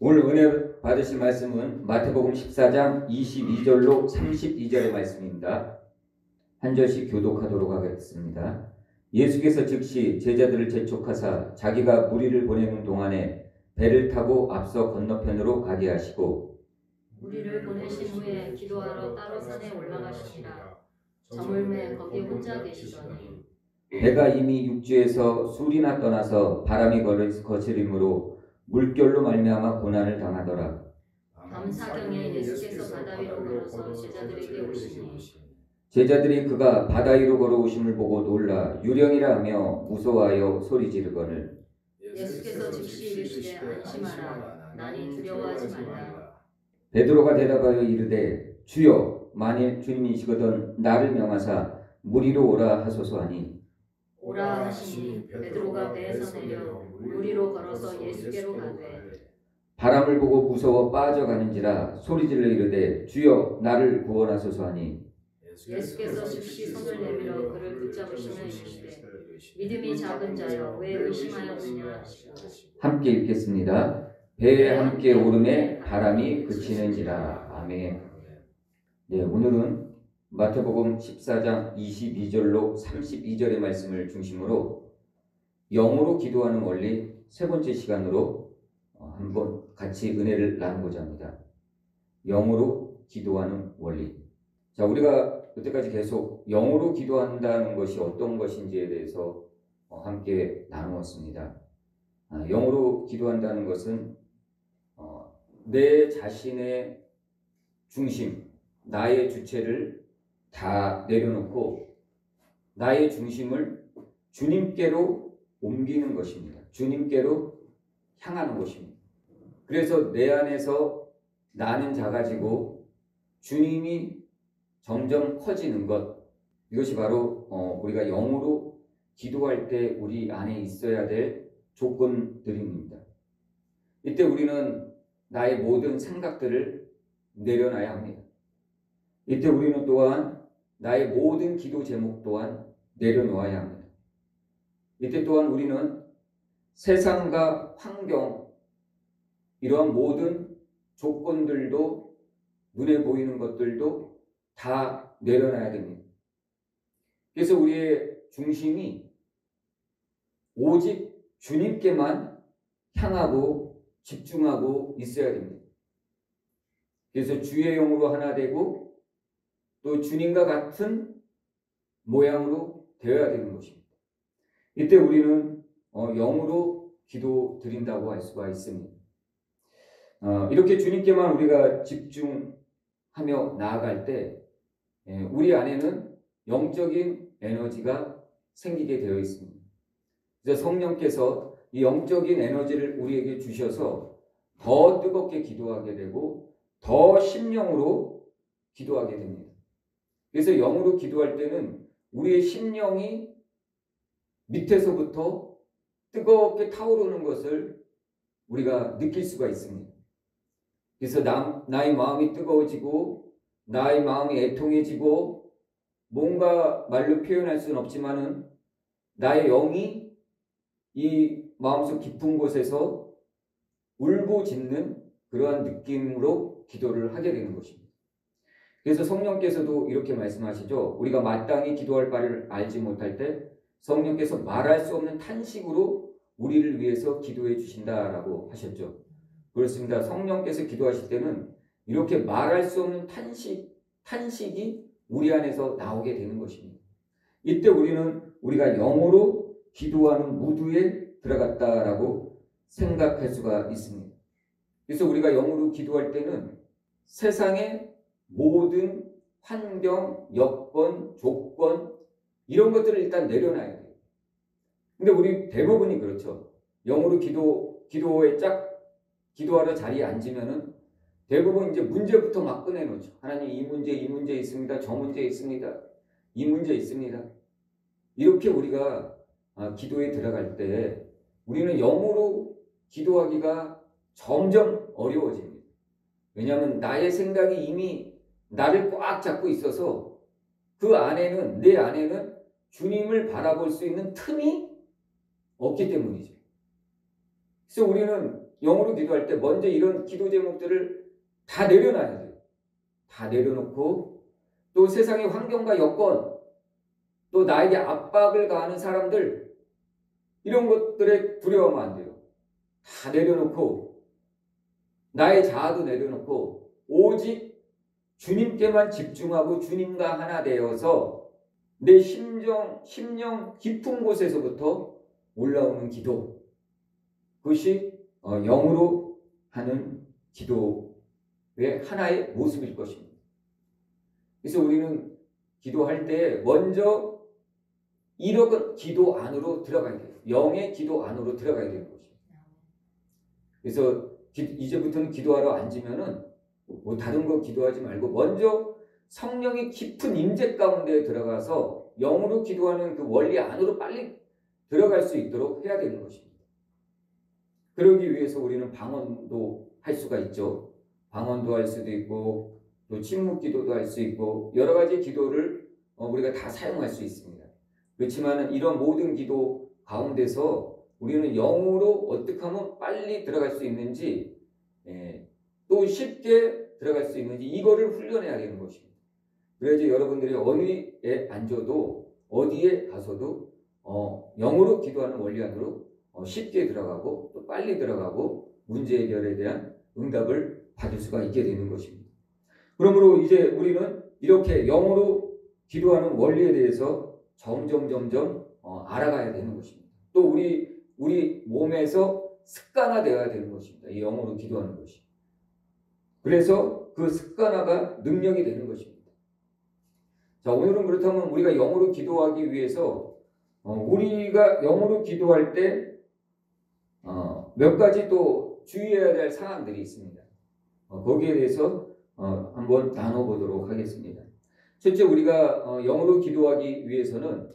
오늘 은혜 받으실 말씀은 마태복음 14장 22절로 32절의 말씀입니다. 한 절씩 교독하도록 하겠습니다. 예수께서 즉시 제자들을 재촉하사 자기가 무리를 보내는 동안에 배를 타고 앞서 건너편으로 가게 하시고 무리를 보내신 후에 기도하러 따로 산에 올라가시니라. 저물매 거기 혼자 계시더니 배가 이미 육지에서 술이나 떠나서 바람이 거스림으로 물결로 말미암아 고난을 당하더라. 밤사경에 예수께서 바다 위로 걸어서 제자들에게 오시니 제자들이 그가 바다 위로 걸어오심을 보고 놀라 유령이라 하며 무서워하여 소리 지르거늘 예수께서 즉시 이르시되 안심하라. 나니 두려워하지 말라. 베드로가 대답하여 이르되 주여 만일 주님이시거든 나를 명하사 물 위로 오라 하소서 하니 오라 하시니 베드로가 배에서 내려 물 위로 걸어서 예수께로 가되 바람을 보고 무서워 빠져가는지라 소리질러 이르되 주여 나를 구원하소서 하니 예수께서 즉시 손을 내밀어 그를 붙잡으시며 이르시되 믿음이 작은 자여 왜 의심하였느냐 하시고 함께 읽겠습니다. 배에 함께 오름에 바람이 그치는지라. 아멘. 네, 오늘은 마태복음 14장 22절로 32절의 말씀을 중심으로 영으로 기도하는 원리 세 번째 시간으로 한번 같이 은혜를 나누고자 합니다. 영으로 기도하는 원리. 자, 우리가 그때까지 계속 영으로 기도한다는 것이 어떤 것인지에 대해서 함께 나누었습니다. 영으로 기도한다는 것은 내 자신의 중심, 나의 주체를 다 내려놓고 나의 중심을 주님께로 옮기는 것입니다. 주님께로 향하는 것입니다. 그래서 내 안에서 나는 작아지고 주님이 점점 커지는 것, 이것이 바로 우리가 영으로 기도할 때 우리 안에 있어야 될 조건들입니다. 이때 우리는 나의 모든 생각들을 내려놔야 합니다. 이때 우리는 또한 나의 모든 기도 제목 또한 내려놓아야 합니다. 이때 또한 우리는 세상과 환경, 이러한 모든 조건들도 눈에 보이는 것들도 다 내려놔야 됩니다. 그래서 우리의 중심이 오직 주님께만 향하고 집중하고 있어야 됩니다. 그래서 주의 영으로 하나 되고 또 주님과 같은 모양으로 되어야 되는 것입니다. 이때 우리는 영으로 기도 드린다고 할 수가 있습니다. 이렇게 주님께만 우리가 집중하며 나아갈 때 우리 안에는 영적인 에너지가 생기게 되어 있습니다. 그래서 성령께서 이 영적인 에너지를 우리에게 주셔서 더 뜨겁게 기도하게 되고 더 심령으로 기도하게 됩니다. 그래서 영으로 기도할 때는 우리의 심령이 밑에서부터 뜨겁게 타오르는 것을 우리가 느낄 수가 있습니다. 그래서 나의 마음이 뜨거워지고 나의 마음이 애통해지고 뭔가 말로 표현할 수는 없지만은 나의 영이 이 마음속 깊은 곳에서 울부짖는 그러한 느낌으로 기도를 하게 되는 것입니다. 그래서 성령께서도 이렇게 말씀하시죠. 우리가 마땅히 기도할 바를 알지 못할 때 성령께서 말할 수 없는 탄식으로 우리를 위해서 기도해 주신다라고 하셨죠. 그렇습니다. 성령께서 기도하실 때는 이렇게 말할 수 없는 탄식이 우리 안에서 나오게 되는 것입니다. 이때 우리가 영으로 기도하는 무드에 들어갔다라고 생각할 수가 있습니다. 그래서 우리가 영으로 기도할 때는 세상의 모든 환경, 여건, 조건 이런 것들을 일단 내려놔야 돼요. 근데 우리 대부분이 그렇죠. 영으로 기도에 기도하러 자리에 앉으면은 대부분 이제 문제부터 막 꺼내놓죠. 하나님 이 문제 있습니다. 저 문제 있습니다. 이 문제 있습니다. 이렇게 우리가 기도에 들어갈 때 우리는 영으로 기도하기가 점점 어려워집니다. 왜냐하면 나의 생각이 이미 나를 꽉 잡고 있어서 내 안에는 주님을 바라볼 수 있는 틈이 없기 때문이죠. 그래서 우리는 영으로 기도할 때 먼저 이런 기도 제목들을 다 내려놔야 돼요. 다 내려놓고 또 세상의 환경과 여건, 또 나에게 압박을 가하는 사람들, 이런 것들에 두려워하면 안 돼요. 다 내려놓고 나의 자아도 내려놓고 오직 주님께만 집중하고 주님과 하나 되어서 내 심령 깊은 곳에서부터 올라오는 기도, 그것이 영으로 하는 기도의 하나의 모습일 것입니다. 그래서 우리는 기도할 때 먼저 이런 기도 안으로 들어가야 돼요. 영의 기도 안으로 들어가야 되는 것입니다. 그래서 이제부터는 기도하러 앉으면은 뭐 다른 거 기도하지 말고 먼저 성령의 깊은 임재 가운데 들어가서 영으로 기도하는 그 원리 안으로 빨리 들어갈 수 있도록 해야 되는 것입니다. 그러기 위해서 우리는 방언도 할 수가 있죠. 방언도 할 수도 있고 또 침묵 기도도 할 수 있고 여러 가지 기도를 우리가 다 사용할 수 있습니다. 그렇지만 이런 모든 기도 가운데서 우리는 영으로 어떻게 하면 빨리 들어갈 수 있는지, 또 쉽게 들어갈 수 있는지 이거를 훈련해야 되는 것입니다. 그래야지 여러분들이 어디에 앉아도 어디에 가서도 영으로 기도하는 원리 안으로 쉽게 들어가고 또 빨리 들어가고 문제 해결에 대한 응답을 받을 수가 있게 되는 것입니다. 그러므로 이제 우리는 이렇게 영으로 기도하는 원리에 대해서 점점 알아가야 되는 것입니다. 또 우리 몸에서 습관화되어야 되는 것입니다. 이 영으로 기도하는 것이. 그래서 그 습관화가 능력이 되는 것입니다. 자, 오늘은 그렇다면 우리가 영으로 기도하기 위해서 우리가 영으로 기도할 때 몇 가지 또 주의해야 될 사항들이 있습니다. 거기에 대해서 한번 나눠보도록 하겠습니다. 첫째, 우리가 영으로 기도하기 위해서는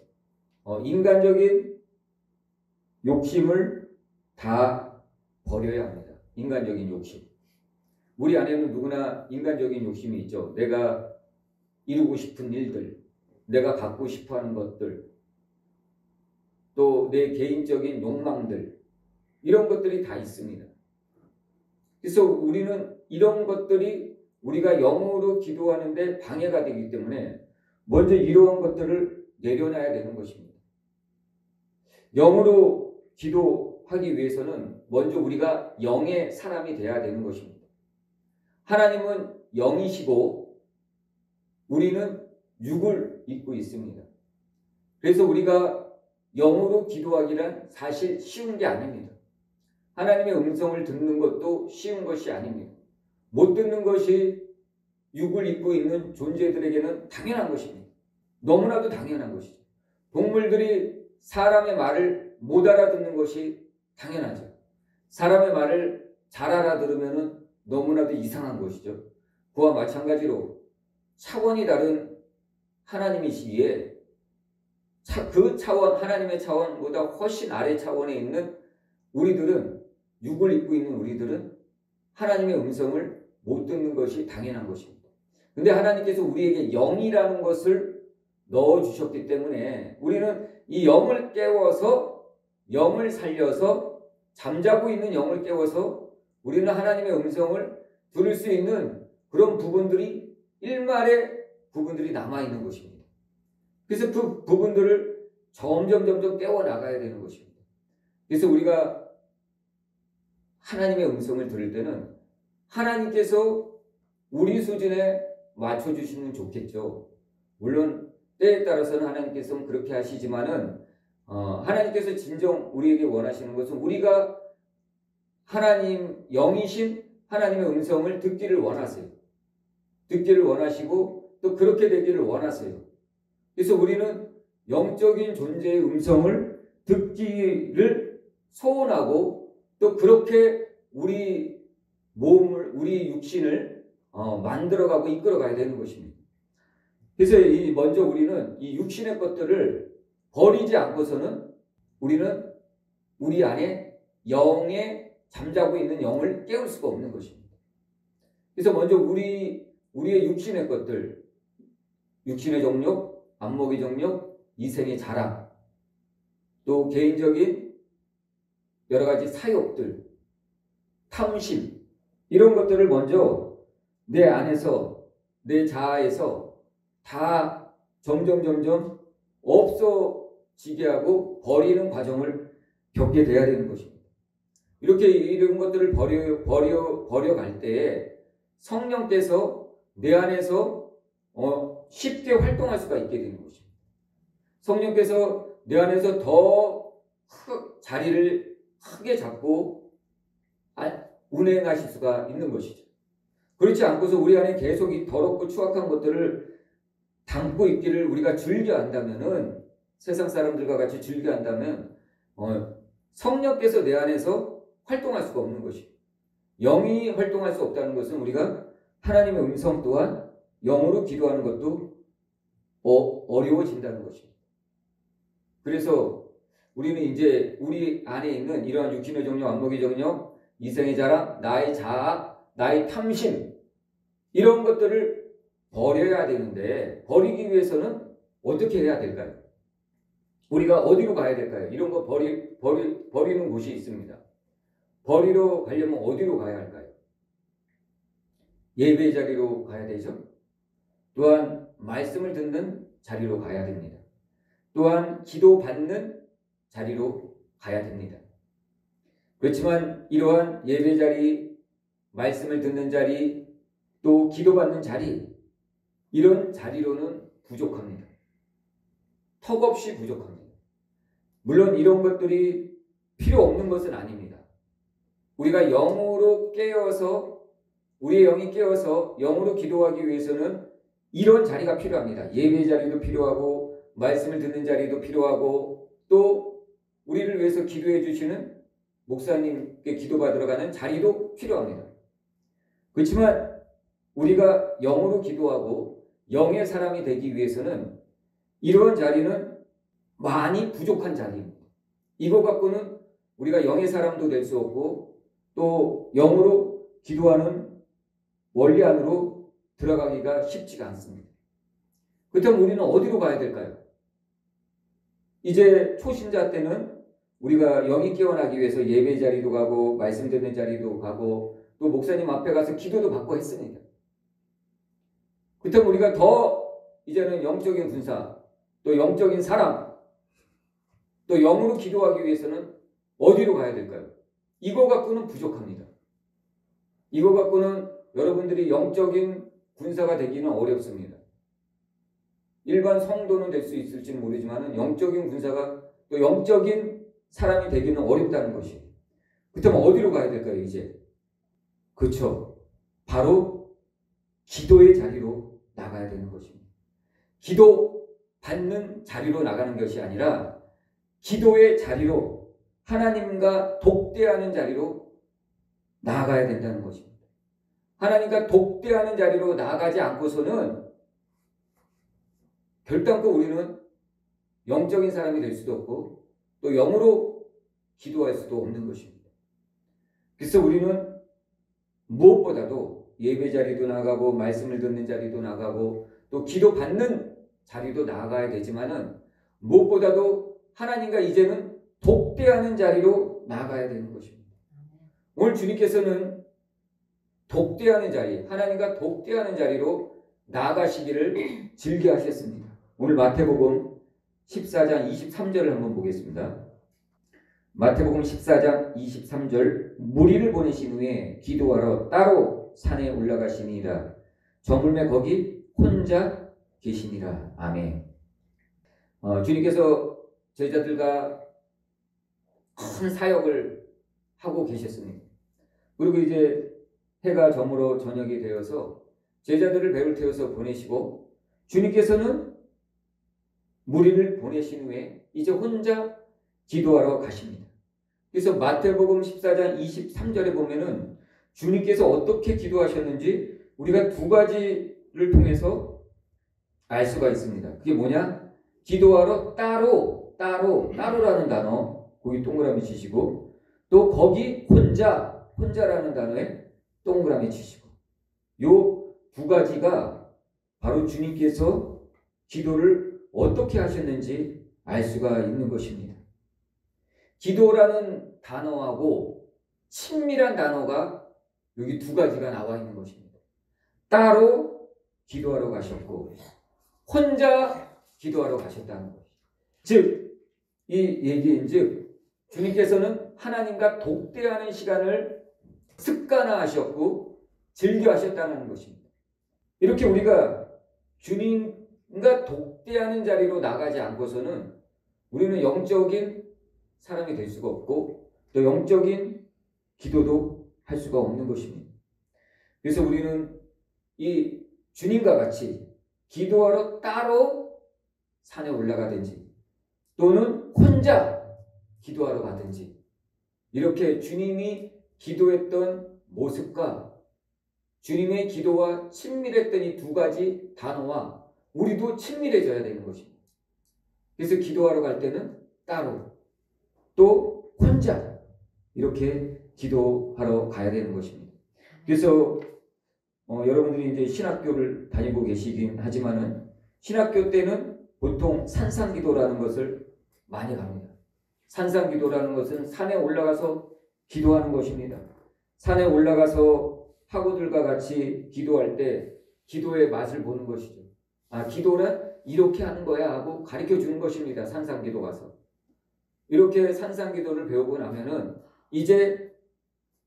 인간적인 욕심을 다 버려야 합니다. 인간적인 욕심. 우리 안에는 누구나 인간적인 욕심이 있죠. 내가 이루고 싶은 일들, 내가 갖고 싶어하는 것들, 또 내 개인적인 욕망들, 이런 것들이 다 있습니다. 그래서 우리는 이런 것들이 우리가 영으로 기도하는데 방해가 되기 때문에 먼저 이러한 것들을 내려놔야 되는 것입니다. 영으로 기도하기 위해서는 먼저 우리가 영의 사람이 되어야 되는 것입니다. 하나님은 영이시고 우리는 육을 입고 있습니다. 그래서 우리가 영으로 기도하기란 사실 쉬운 게 아닙니다. 하나님의 음성을 듣는 것도 쉬운 것이 아닙니다. 못 듣는 것이 육을 입고 있는 존재들에게는 당연한 것입니다. 너무나도 당연한 것이죠. 동물들이 사람의 말을 못 알아듣는 것이 당연하죠. 사람의 말을 잘 알아들으면 너무나도 이상한 것이죠. 그와 마찬가지로 차원이 다른 하나님이시기에 그 차원, 하나님의 차원보다 훨씬 아래 차원에 있는 우리들은, 육을 입고 있는 우리들은 하나님의 음성을 못 듣는 것이 당연한 것입니다. 근데 하나님께서 우리에게 영이라는 것을 넣어주셨기 때문에 우리는 이 영을 깨워서, 영을 살려서, 잠자고 있는 영을 깨워서 우리는 하나님의 음성을 들을 수 있는 그런 부분들이, 일말의 부분들이 남아있는 것입니다. 그래서 그 부분들을 점점 깨워나가야 되는 것입니다. 그래서 우리가 하나님의 음성을 들을 때는 하나님께서 우리 수준에 맞춰주시면 좋겠죠. 물론 때에 따라서는 하나님께서는 그렇게 하시지만은 하나님께서 진정 우리에게 원하시는 것은 우리가 하나님, 영이신 하나님의 음성을 듣기를 원하세요. 듣기를 원하시고 또 그렇게 되기를 원하세요. 그래서 우리는 영적인 존재의 음성을 듣기를 소원하고 또 그렇게 우리 몸을, 우리 육신을 만들어가고 이끌어가야 되는 것입니다. 그래서 먼저 우리는 이 육신의 것들을 버리지 않고서는 우리는 우리 안에 영에 잠자고 있는 영을 깨울 수가 없는 것입니다. 그래서 먼저 우리의 육신의 것들, 육신의 정욕, 안목의 정욕, 이생의 자랑, 또 개인적인 여러 가지 사욕들, 탐심 이런 것들을 먼저 내 안에서 내 자아에서 다 점점 없어지게 하고 버리는 과정을 겪게 돼야 되는 것입니다. 이렇게 이런 것들을 버려갈 때에 성령께서 내 안에서 쉽게 활동할 수가 있게 되는 것입니다. 성령께서 내 안에서 더 자리를 크게 잡고 운행하실 수가 있는 것이죠. 그렇지 않고서 우리 안에 계속 이 더럽고 추악한 것들을 담고 있기를 우리가 즐겨 한다면은, 세상 사람들과 같이 즐겨 한다면 성령께서 내 안에서 활동할 수가 없는 것이죠. 영이 활동할 수 없다는 것은 우리가 하나님의 음성 또한 영으로 기도하는 것도 어려워진다는 것입니다. 그래서 우리는 이제 우리 안에 있는 이러한 육신의 정욕, 안목의 정욕, 이생의 자랑, 나의 자아, 나의 탐심 이런 것들을 버려야 되는데, 버리기 위해서는 어떻게 해야 될까요? 우리가 어디로 가야 될까요? 이런 거 버리는 곳이 있습니다. 버리러 가려면 어디로 가야 할까요? 예배의 자리로 가야 되죠. 또한 말씀을 듣는 자리로 가야 됩니다. 또한 기도받는 자리로 가야 됩니다. 그렇지만 이러한 예배 자리, 말씀을 듣는 자리, 또 기도받는 자리, 이런 자리로는 부족합니다. 턱없이 부족합니다. 물론 이런 것들이 필요 없는 것은 아닙니다. 우리가 영으로 깨어서, 우리의 영이 깨어서 영으로 기도하기 위해서는 이런 자리가 필요합니다. 예배 자리도 필요하고, 말씀을 듣는 자리도 필요하고, 또 우리를 위해서 기도해 주시는 목사님께 기도받으러 가는 자리도 필요합니다. 그렇지만 우리가 영으로 기도하고 영의 사람이 되기 위해서는 이러한 자리는 많이 부족한 자리입니다. 이거 갖고는 우리가 영의 사람도 될 수 없고, 또 영으로 기도하는 원리 안으로 들어가기가 쉽지가 않습니다. 그렇다면 우리는 어디로 가야 될까요? 이제 초신자 때는 우리가 영이 깨어나기 위해서 예배 자리도 가고, 말씀 듣는 자리도 가고, 또 목사님 앞에 가서 기도도 받고 했습니다. 그렇다면 우리가 더 이제는 영적인 군사, 또 영적인 사람, 또 영으로 기도하기 위해서는 어디로 가야 될까요? 이거 갖고는 부족합니다. 이거 갖고는 여러분들이 영적인 군사가 되기는 어렵습니다. 일반 성도는 될 수 있을지는 모르지만 영적인 군사가, 또 영적인 사람이 되기는 어렵다는 것이. 그렇다면 어디로 가야 될까요, 이제? 그렇죠. 바로 기도의 자리로 나가야 되는 것입니다. 기도 받는 자리로 나가는 것이 아니라 기도의 자리로, 하나님과 독대하는 자리로 나아가야 된다는 것입니다. 하나님과 독대하는 자리로 나아가지 않고서는 결단코 우리는 영적인 사람이 될 수도 없고, 또 영으로 기도할 수도 없는 것입니다. 그래서 우리는 무엇보다도 예배 자리도 나가고, 말씀을 듣는 자리도 나가고, 또 기도 받는 자리도 나가야 되지만은, 무엇보다도 하나님과 이제는 독대하는 자리로 나가야 되는 것입니다. 오늘 주님께서는 독대하는 자리, 하나님과 독대하는 자리로 나가시기를 즐겨하셨습니다. 오늘 마태복음 14장 23절을 한번 보겠습니다. 마태복음 14장 23절, 무리를 보내신 후에 기도하러 따로 산에 올라가시니라. 저물매 거기 혼자 계시니라. 아멘. 주님께서 제자들과 큰 사역을 하고 계셨습니다. 그리고 이제 해가 저물어 저녁이 되어서 제자들을 배를 태워서 보내시고, 주님께서는 무리를 보내신 후에 이제 혼자 기도하러 가십니다. 그래서 마태복음 14장 23절에 보면은 주님께서 어떻게 기도하셨는지 우리가 두 가지를 통해서 알 수가 있습니다. 그게 뭐냐? 기도하러 따로라는 단어 거기 동그라미 치시고, 또 거기 혼자라는 단어에 동그라미 치시고, 요 두 가지가 바로 주님께서 기도를 어떻게 하셨는지 알 수가 있는 것입니다. 기도라는 단어하고 친밀한 단어가 여기 두 가지가 나와 있는 것입니다. 따로 기도하러 가셨고 혼자 기도하러 가셨다는 것이죠. 즉, 이 얘기인즉 주님께서는 하나님과 독대하는 시간을 습관화하셨고 즐겨하셨다는 것입니다. 이렇게 우리가 주님과 독대하는 자리로 나가지 않고서는 우리는 영적인 사람이 될 수가 없고 또 영적인 기도도 할 수가 없는 것입니다. 그래서 우리는 이 주님과 같이 기도하러 따로 산에 올라가든지 또는 혼자 기도하러 가든지 이렇게 주님이 기도했던 모습과 주님의 기도와 친밀했던 이 두 가지 단어와 우리도 친밀해져야 되는 것입니다. 그래서 기도하러 갈 때는 따로 또 혼자 이렇게 기도하러 가야 되는 것입니다. 그래서 여러분들이 이제 신학교를 다니고 계시긴 하지만은 신학교 때는 보통 산상기도라는 것을 많이 갑니다. 산상기도라는 것은 산에 올라가서 기도하는 것입니다. 산에 올라가서 학우들과 같이 기도할 때 기도의 맛을 보는 것이죠. 아, 기도는 이렇게 하는 거야 하고 가르쳐 주는 것입니다. 산상기도 가서. 이렇게 산상기도를 배우고 나면은 이제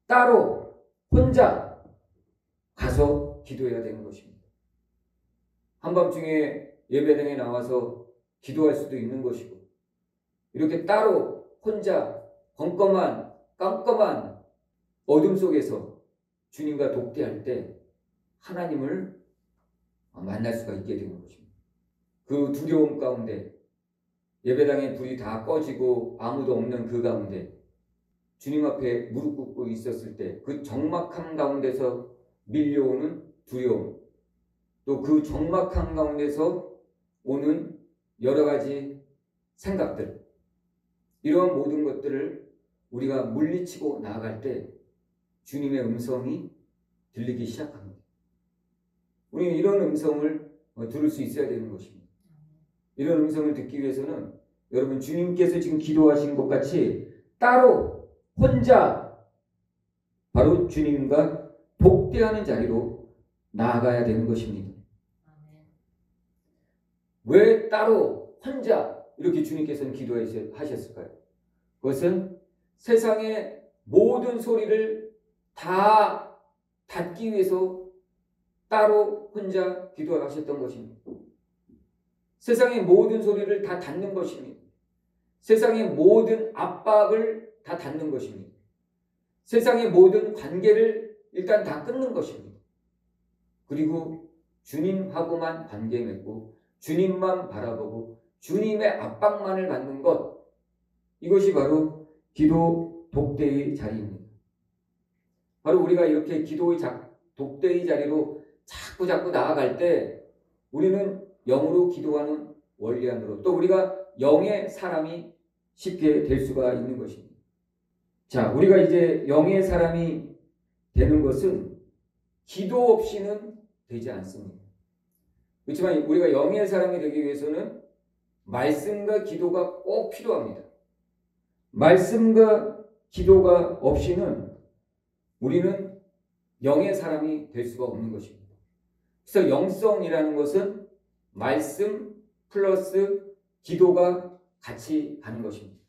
따로 혼자 가서 기도해야 되는 것입니다. 한밤중에 예배당에 나와서 기도할 수도 있는 것이고 이렇게 따로 혼자 깜깜한 어둠 속에서 주님과 독대할 때 하나님을 만날 수가 있게 되는 것입니다. 그 두려움 가운데 예배당에 불이 다 꺼지고 아무도 없는 그 가운데 주님 앞에 무릎 꿇고 있었을 때 그 적막함 가운데서 밀려오는 두려움 또 그 적막함 가운데서 오는 여러 가지 생각들 이러한 모든 것들을 우리가 물리치고 나아갈 때 주님의 음성이 들리기 시작합니다. 우리는 이런 음성을 들을 수 있어야 되는 것입니다. 이런 음성을 듣기 위해서는 여러분 주님께서 지금 기도하신 것 같이 따로 혼자 바로 주님과 독대하는 자리로 나아가야 되는 것입니다. 왜 따로 혼자 이렇게 주님께서는 기도하셨을까요? 그것은 세상의 모든 소리를 다 닫기 위해서 따로 혼자 기도하셨던 것입니다. 세상의 모든 소리를 다 닫는 것입니다. 세상의 모든 압박을 다 닫는 것입니다. 세상의 모든 관계를 일단 다 끊는 것입니다. 그리고 주님하고만 관계 맺고 주님만 바라보고 주님의 압박만을 받는 것 이것이 바로 기도 독대의 자리입니다. 바로 우리가 이렇게 기도의 독대의 자리로 자꾸 나아갈 때 우리는 영으로 기도하는 원리 안으로 또 우리가 영의 사람이 쉽게 될 수가 있는 것입니다. 자, 우리가 이제 영의 사람이 되는 것은 기도 없이는 되지 않습니다. 그렇지만 우리가 영의 사람이 되기 위해서는 말씀과 기도가 꼭 필요합니다. 말씀과 기도가 없이는 우리는 영의 사람이 될 수가 없는 것입니다. 그래서 영성이라는 것은 말씀 플러스 기도가 같이 가는 것입니다.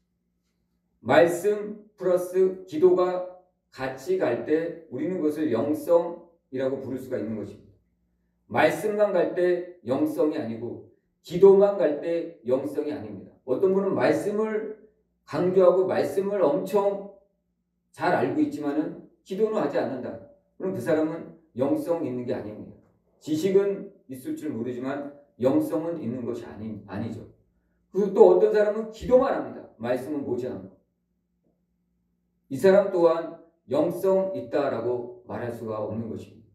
말씀 플러스 기도가 같이 갈 때 우리는 그것을 영성이라고 부를 수가 있는 것입니다. 말씀만 갈 때 영성이 아니고 기도만 갈 때 영성이 아닙니다. 어떤 분은 말씀을 강조하고 말씀을 엄청 잘 알고 있지만은 기도는 하지 않는다. 그럼 그 사람은 영성 있는 게 아닙니다. 지식은 있을 줄 모르지만 영성은 있는 것이 아니죠. 그리고 또 어떤 사람은 기도만 합니다. 말씀은 보지 않고. 이 사람 또한 영성 있다라고 말할 수가 없는 것입니다.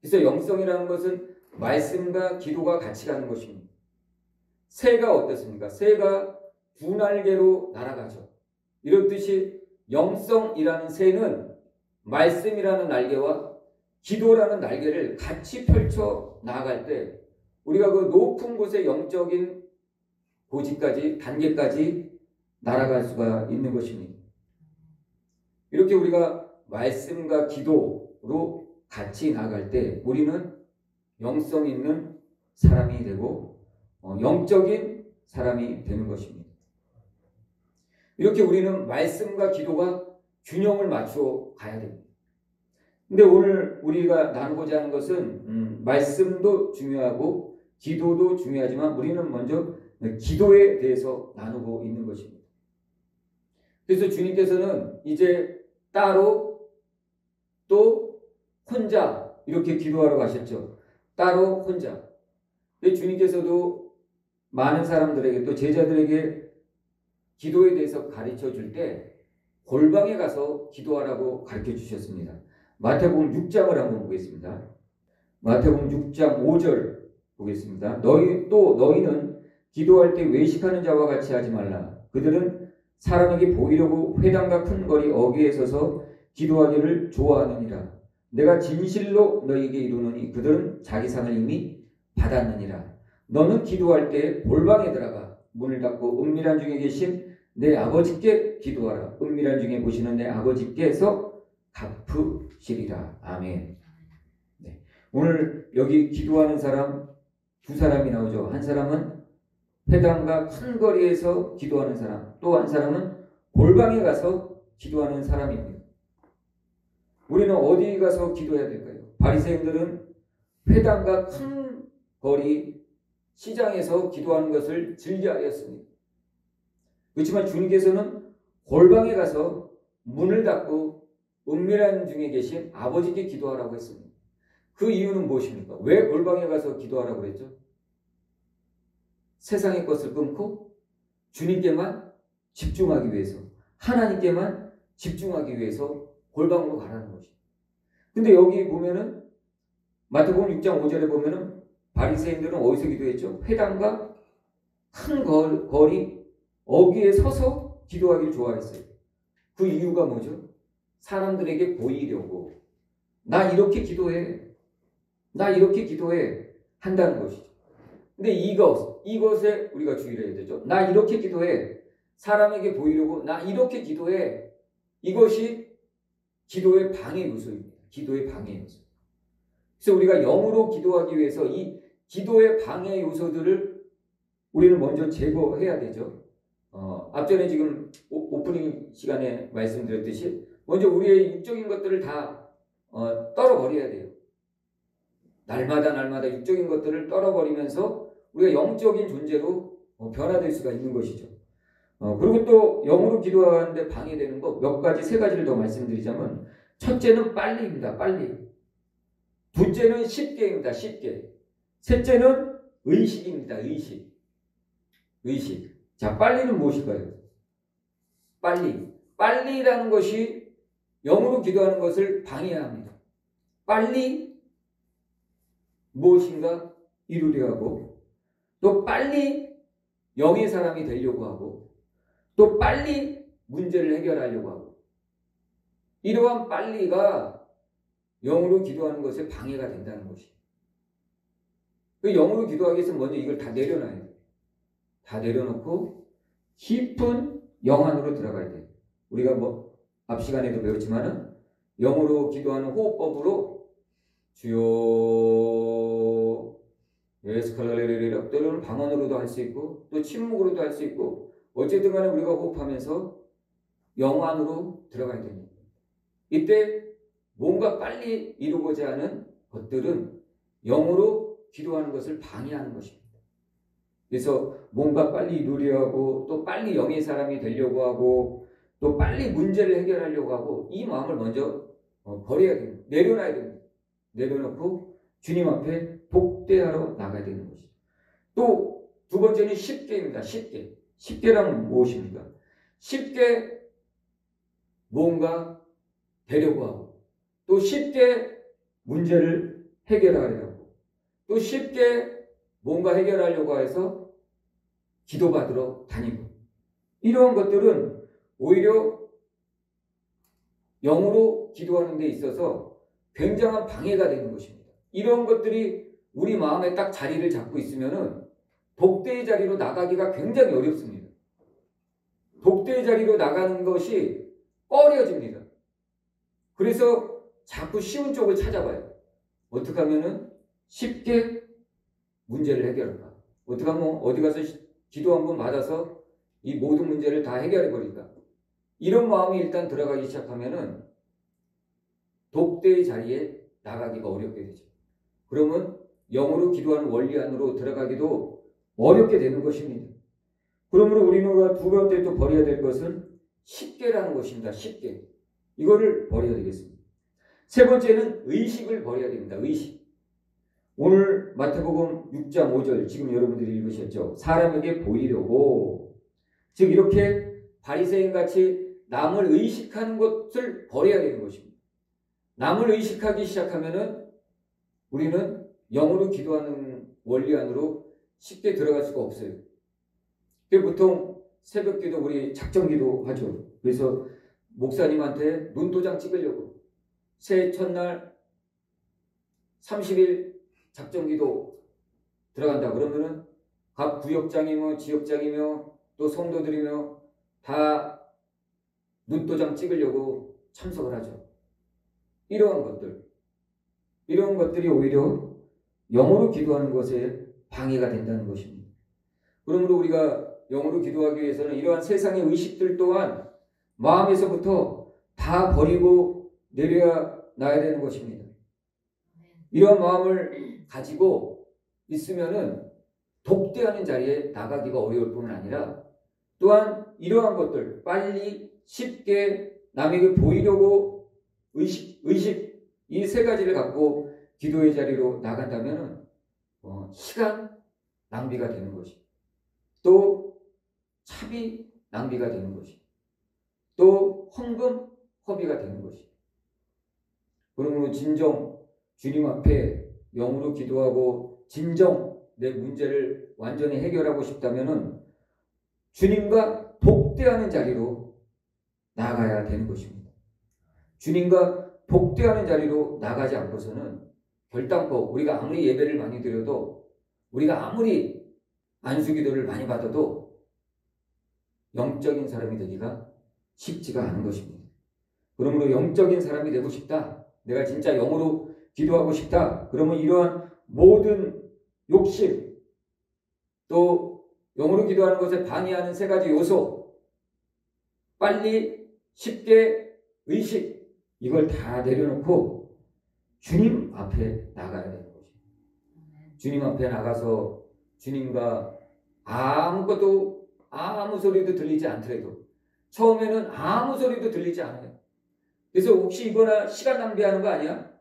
그래서 영성이라는 것은 말씀과 기도가 같이 가는 것입니다. 새가 어떻습니까? 새가 두 날개로 날아가죠. 이렇듯이 영성이라는 새는 말씀이라는 날개와 기도라는 날개를 같이 펼쳐 나아갈 때 우리가 그 높은 곳의 영적인 고지까지 단계까지 날아갈 수가 있는 것입니다. 이렇게 우리가 말씀과 기도로 같이 나갈 때 우리는 영성 있는 사람이 되고 영적인 사람이 되는 것입니다. 이렇게 우리는 말씀과 기도가 균형을 맞추어 가야 됩니다. 근데 오늘 우리가 나누고자 하는 것은 말씀도 중요하고 기도도 중요하지만 우리는 먼저 기도에 대해서 나누고 있는 것입니다. 그래서 주님께서는 이제 따로 또 혼자 이렇게 기도하러 가셨죠. 따로 혼자. 주님께서도 많은 사람들에게 또 제자들에게 기도에 대해서 가르쳐 줄 때 골방에 가서 기도하라고 가르쳐 주셨습니다. 마태복음 6장을 한번 보겠습니다. 마태복음 6장 5절 보겠습니다. 너희는 기도할 때 외식하는 자와 같이 하지 말라. 그들은 사람에게 보이려고 회당과 큰 거리 어귀에 서서 기도하기를 좋아하느니라. 내가 진실로 너희에게 이르노니 그들은 자기 상을 이미 받았느니라. 너는 기도할 때 골방에 들어가 문을 닫고 은밀한 중에 계신 내 아버지께 기도하라. 은밀한 중에 보시는 내 아버지께서 갚으시리라. 아멘. 네. 오늘 여기 기도하는 사람 두 사람이 나오죠. 한 사람은 회당과 큰 거리에서 기도하는 사람, 또 한 사람은 골방에 가서 기도하는 사람입니다. 우리는 어디 가서 기도해야 될까요? 바리새인들은 회당과 큰 거리 시장에서 기도하는 것을 즐겨하였습니다. 그렇지만 주님께서는 골방에 가서 문을 닫고 은밀한 중에 계신 아버지께 기도하라고 했습니다. 그 이유는 무엇입니까? 왜 골방에 가서 기도하라고 했죠? 세상의 것을 끊고 주님께만 집중하기 위해서, 하나님께만 집중하기 위해서 골방으로 가라는 것입니다. 근데 여기 보면은 마태복음 6장 5절에 보면은 바리새인들은 어디서 기도했죠? 회당과 큰 거리 어귀에 서서 기도하기를 좋아했어요. 그 이유가 뭐죠? 사람들에게 보이려고 나 이렇게 기도해, 나 이렇게 기도해 한다는 것이죠. 근데 이것에 우리가 주의를 해야 되죠. 나 이렇게 기도해, 사람에게 보이려고 나 이렇게 기도해. 이것이 기도의 방해 요소입니다. 기도의 방해 요소. 그래서 우리가 영으로 기도하기 위해서 이 기도의 방해 요소들을 우리는 먼저 제거해야 되죠. 앞전에 지금 오프닝 시간에 말씀드렸듯이 먼저 우리의 육적인 것들을 다 떨어버려야 돼요. 날마다 육적인 것들을 떨어버리면서 우리가 영적인 존재로 변화될 수가 있는 것이죠. 그리고 또 영으로 기도하는데 방해되는 거 몇 가지, 세 가지를 더 말씀드리자면 첫째는 빨리입니다. 빨리. 둘째는 쉽게입니다. 쉽게. 셋째는 의식입니다. 의식. 자, 빨리는 무엇일까요? 빨리라는 것이 영으로 기도하는 것을 방해합니다. 빨리 무엇인가 이루려 하고, 또 빨리 영의 사람이 되려고 하고, 또 빨리 문제를 해결하려고 하고, 이러한 빨리가 영으로 기도하는 것에 방해가 된다는 것이. 그 영으로 기도하기 위해서 먼저 이걸 다 내려놔야 돼요. 다 내려놓고 깊은 영 안으로 들어가야 돼요. 우리가 앞 시간에도 배웠지만은 영으로 기도하는 호흡법으로 주여 예스칼라레레라, 때로는 방언으로도 할 수 있고 또 침묵으로도 할 수 있고, 어쨌든 간에 우리가 호흡하면서 영 안으로 들어가야 됩니다. 이때 뭔가 빨리 이루고자 하는 것들은 영으로 기도하는 것을 방해하는 것입니다. 그래서 뭔가 빨리 이루려 하고, 또 빨리 영의 사람이 되려고 하고, 또 빨리 문제를 해결하려고 하고, 이 마음을 먼저 버려야 됩니다. 내려놔야 됩니다. 내려놓고 주님 앞에 복대하러 나가야 되는 것이죠. 또 두 번째는 쉽게입니다. 쉽게란 무엇입니까? 쉽게 뭔가 되려고 하고, 또 쉽게 문제를 해결하려고, 또 쉽게 뭔가 해결하려고 해서 기도받으러 다니고, 이러한 것들은 오히려 영으로 기도하는 데 있어서 굉장한 방해가 되는 것입니다. 이런 것들이 우리 마음에 딱 자리를 잡고 있으면은 독대의 자리로 나가기가 굉장히 어렵습니다. 독대의 자리로 나가는 것이 꺼려집니다. 그래서 자꾸 쉬운 쪽을 찾아봐요. 어떻게 하면은 쉽게 문제를 해결할까? 어떻게 하면 어디 가서 기도 한번 받아서 이 모든 문제를 다 해결해 버릴까? 이런 마음이 일단 들어가기 시작하면은 독대의 자리에 나가기가 어렵게 되죠. 그러면 영으로 기도하는 원리 안으로 들어가기도 어렵게 되는 것입니다. 그러므로 우리가 두 번째 또 버려야 될 것은 십계라는 것입니다. 십계. 이거를 버려야 되겠습니다. 세 번째는 의식을 버려야 됩니다. 의식. 오늘 마태복음 6장 5절 지금 여러분들이 읽으셨죠. 사람에게 보이려고, 즉 이렇게 바리새인같이 남을 의식하는 것을 버려야 되는 것입니다. 남을 의식하기 시작하면은 우리는 영으로 기도하는 원리 안으로 쉽게 들어갈 수가 없어요. 보통 새벽 기도 우리 작정 기도 하죠. 그래서 목사님한테 눈도장 찍으려고 새해 첫날 30일 작정 기도 들어간다 그러면은 각 구역장이며 지역장이며 또 성도들이며 다 눈도장 찍으려고 참석을 하죠. 이러한 것들이 오히려 영어로 기도하는 것에 방해가 된다는 것입니다. 그러므로 우리가 영어로 기도하기 위해서는 이러한 세상의 의식들 또한 마음에서부터 다 버리고 내려야 놔야 되는 것입니다. 이러한 마음을 가지고 있으면은 독대하는 자리에 나가기가 어려울 뿐만 아니라 또한 이러한 것들 빨리 쉽게 남에게 보이려고 의식 이 세 가지를 갖고 기도의 자리로 나간다면 시간 낭비가 되는 것이, 또 차비 낭비가 되는 것이, 또 헌금 허비가 되는 것이. 그러므로 진정 주님 앞에 영으로 기도하고 진정 내 문제를 완전히 해결하고 싶다면은 주님과 독대하는 자리로 나가야 되는 것입니다. 주님과 독대하는 자리로 나가지 않고서는 결단코 우리가 아무리 예배를 많이 드려도, 우리가 아무리 안수기도를 많이 받아도 영적인 사람이 되기가 쉽지가 않은 것입니다. 그러므로 영적인 사람이 되고 싶다, 내가 진짜 영으로 기도하고 싶다, 그러면 이러한 모든 욕심, 또 영으로 기도하는 것에 방해하는 세 가지 요소, 빨리 쉽게 의식, 이걸 다 내려놓고 주님 앞에 나가야 되는 것입니다. 주님 앞에 나가서 주님과 아무것도, 아무 소리도 들리지 않더라도, 처음에는 아무 소리도 들리지 않아요. 그래서 혹시 이거나 시간 낭비하는 거 아니야?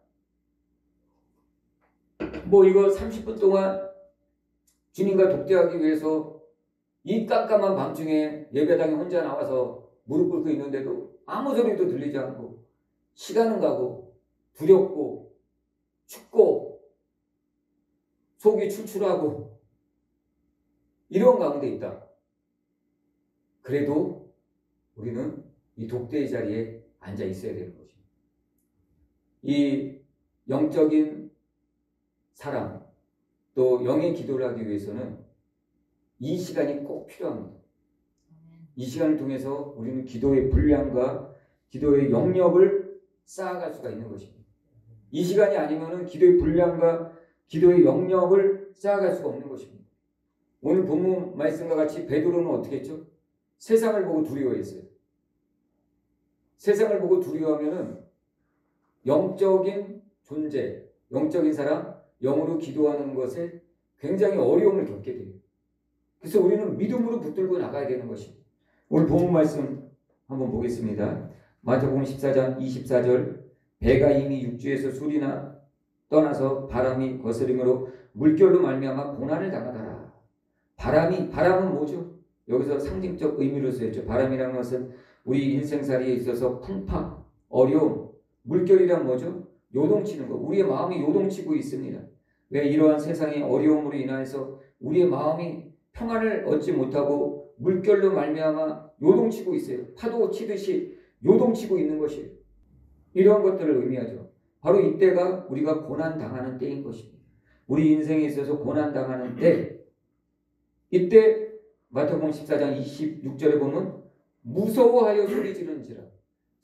뭐 이거 30분 동안 주님과 독대하기 위해서 이 깜깜한 밤중에 예배당에 혼자 나와서 무릎 꿇고 있는데도 아무 소리도 들리지 않고 시간은 가고 두렵고 춥고 속이 출출하고 이런 가운데 있다. 그래도 우리는 이 독대의 자리에 앉아 있어야 되는 것입니다. 이 영적인 사람, 또 영의 기도를 하기 위해서는 이 시간이 꼭 필요합니다. 이 시간을 통해서 우리는 기도의 분량과 기도의 영역을 쌓아갈 수가 있는 것입니다. 이 시간이 아니면은 기도의 분량과 기도의 영역을 쌓아갈 수가 없는 것입니다. 오늘 본문 말씀과 같이 베드로는 어떻게 했죠? 세상을 보고 두려워했어요. 세상을 보고 두려워하면은 영적인 존재, 영적인 사람, 영으로 기도하는 것에 굉장히 어려움을 겪게 돼요. 그래서 우리는 믿음으로 붙들고 나가야 되는 것입니다. 오늘 본문 말씀 한번 보겠습니다. 마태복음 14장 24절, 배가 이미 육지에서 술이나 떠나서 바람이 거스림으로 물결로 말미암아 고난을 당하더라. 바람은 뭐죠? 여기서 상징적 의미로 쓰였죠. 바람이라는 것은 우리 인생살이에 있어서 풍파, 어려움, 물결이란 뭐죠? 요동치는 것. 우리의 마음이 요동치고 있습니다. 왜? 이러한 세상의 어려움으로 인해서 우리의 마음이 평안을 얻지 못하고 물결로 말미암아 요동치고 있어요. 파도 치듯이 요동치고 있는 것이에요. 이러한 것들을 의미하죠. 바로 이때가 우리가 고난당하는 때인 것입니다. 우리 인생에 있어서 고난당하는 때, 이때 마태복음 14장 26절에 보면 무서워하여 소리 지르는지라.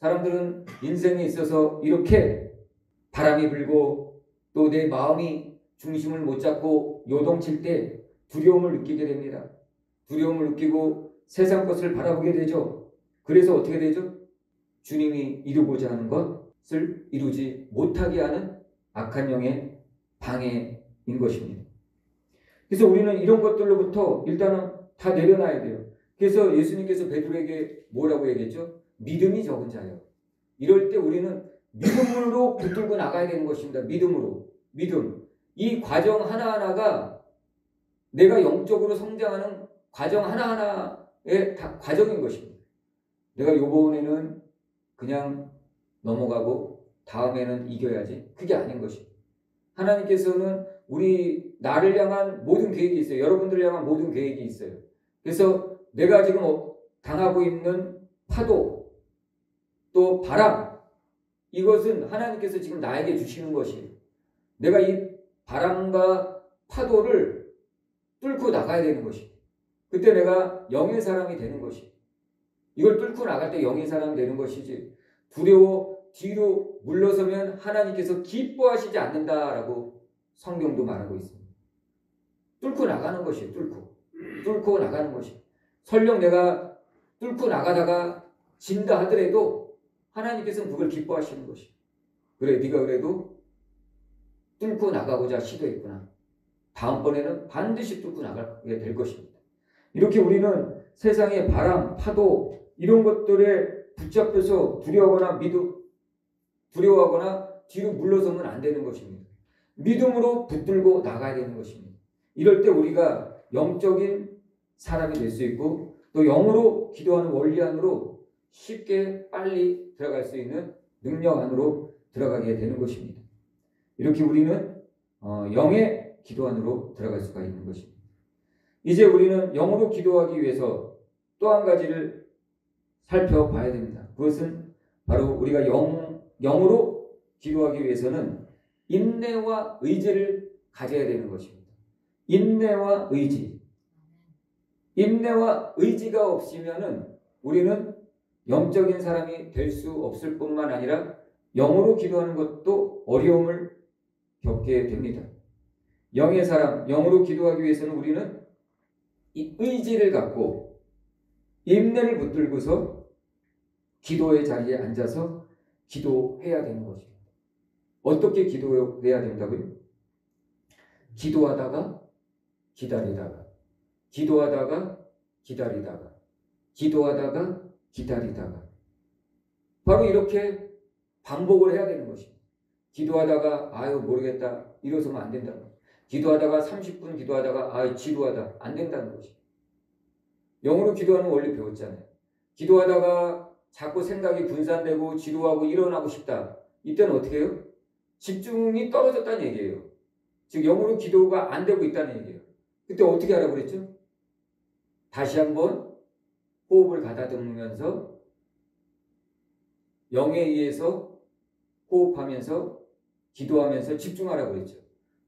사람들은 인생에 있어서 이렇게 바람이 불고 또 내 마음이 중심을 못 잡고 요동칠 때 두려움을 느끼게 됩니다. 두려움을 느끼고 세상 것을 바라보게 되죠. 그래서 어떻게 되죠? 주님이 이루고자 하는 것을 이루지 못하게 하는 악한 영의 방해인 것입니다. 그래서 우리는 이런 것들로부터 일단은 다 내려놔야 돼요. 그래서 예수님께서 베드로에게 뭐라고 얘기했죠? 믿음이 적은 자요. 이럴 때 우리는 믿음으로 붙들고 나가야 되는 것입니다. 믿음으로. 믿음. 이 과정 하나하나가 내가 영적으로 성장하는 과정 하나하나의 다 과정인 것입니다. 내가 요번에는 그냥 넘어가고 다음에는 이겨야지. 그게 아닌 것입니다. 하나님께서는 나를 향한 모든 계획이 있어요. 여러분들을 향한 모든 계획이 있어요. 그래서 내가 지금 당하고 있는 파도, 또 바람, 이것은 하나님께서 지금 나에게 주시는 것이에요. 내가 이 바람과 파도를 뚫고 나가야 되는 것이에요. 그때 내가 영의 사람이 되는 것이에요. 이걸 뚫고 나갈 때 영의 사람이 되는 것이지, 두려워 뒤로 물러서면 하나님께서 기뻐하시지 않는다라고 성경도 말하고 있습니다. 뚫고 나가는 것이에요. 뚫고 나가는 것이에요. 설령 내가 뚫고 나가다가 진다 하더라도 하나님께서는 그걸 기뻐하시는 것이에요. 그래, 네가 그래도 뚫고 나가고자 시도했구나. 다음번에는 반드시 뚫고 나가게 될 것입니다. 이렇게 우리는 세상의 바람, 파도 이런 것들에 붙잡혀서 두려워하거나 뒤로 물러서면 안 되는 것입니다. 믿음으로 붙들고 나가야 되는 것입니다. 이럴 때 우리가 영적인 사람이 될 수 있고 또 영으로 기도하는 원리 안으로 쉽게 빨리 들어갈 수 있는 능력 안으로 들어가게 되는 것입니다. 이렇게 우리는 영의 기도 안으로 들어갈 수가 있는 것입니다. 이제 우리는 영으로 기도하기 위해서 또 한 가지를 살펴봐야 됩니다. 그것은 바로 우리가 영으로 기도하기 위해서는 인내와 의지를 가져야 되는 것입니다. 인내와 의지. 인내와 의지가 없으면은 우리는 영적인 사람이 될 수 없을 뿐만 아니라 영으로 기도하는 것도 어려움을 겪게 됩니다. 영의 사람, 영으로 기도하기 위해서는 우리는 이 의지를 갖고 인내를 붙들고서 기도의 자리에 앉아서 기도해야 되는 것입니다. 어떻게 기도해야 된다고요? 기도하다가 기다리다가, 기도하다가 기다리다가, 기도하다가 기다리다가, 바로 이렇게 반복을 해야 되는 것입니다. 기도하다가 모르겠다 이러서면 안 된다는 거죠. 기도하다가 30분 기도하다가 지루하다 안 된다는 것입니다. 영으로 기도하는 원리 배웠잖아요. 기도하다가 자꾸 생각이 분산되고 지루하고 일어나고 싶다. 이때는 어떻게 해요? 집중이 떨어졌다는 얘기예요. 즉 영으로 기도가 안 되고 있다는 얘기예요. 그때 어떻게 하라고 그랬죠? 다시 한번 호흡을 가다듬으면서 영에 의해서 호흡하면서 기도하면서 집중하라고 그랬죠.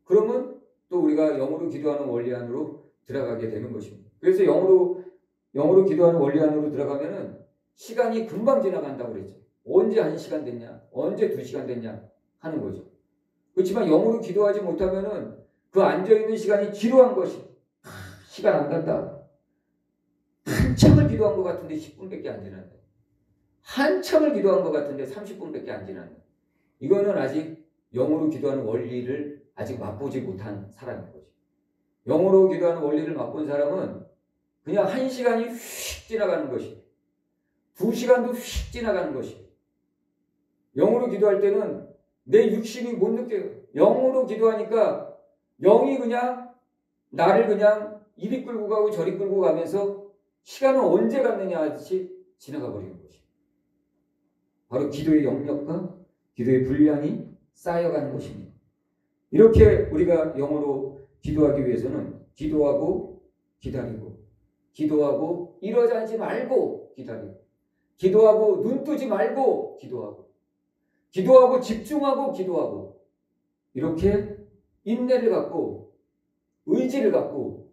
그러면 또 우리가 영으로 기도하는 원리 안으로 들어가게 되는 것입니다. 그래서 영으로 기도하는 원리 안으로 들어가면은 시간이 금방 지나간다고 그랬죠. 언제 1시간 됐냐, 언제 2시간 됐냐 하는 거죠. 그렇지만 영으로 기도하지 못하면은 그 앉아있는 시간이 지루한 것이 시간 안 간다. 한참을 기도한 것 같은데 10분밖에 안 지났네. 한참을 기도한 것 같은데 30분밖에 안 지났네. 이거는 아직 영으로 기도하는 원리를 아직 맛보지 못한 사람인 거죠. 영으로 기도하는 원리를 맛본 사람은 그냥 1시간이 휙 지나가는 것이, 2시간도 휙 지나가는 것이. 영으로 기도할 때는 내 육신이 못 느껴요. 영으로 기도하니까 영이 그냥 나를 그냥 이리 끌고 가고 저리 끌고 가면서 시간은 언제 갔느냐 하듯이 지나가 버리는 것이. 바로 기도의 영역과 기도의 분량이 쌓여가는 것입니다. 이렇게 우리가 영으로 기도하기 위해서는 기도하고 기다리고, 기도하고 이러지 않지 말고 기다리고, 기도하고 눈 뜨지 말고 기도하고, 기도하고 집중하고 기도하고, 이렇게 인내를 갖고 의지를 갖고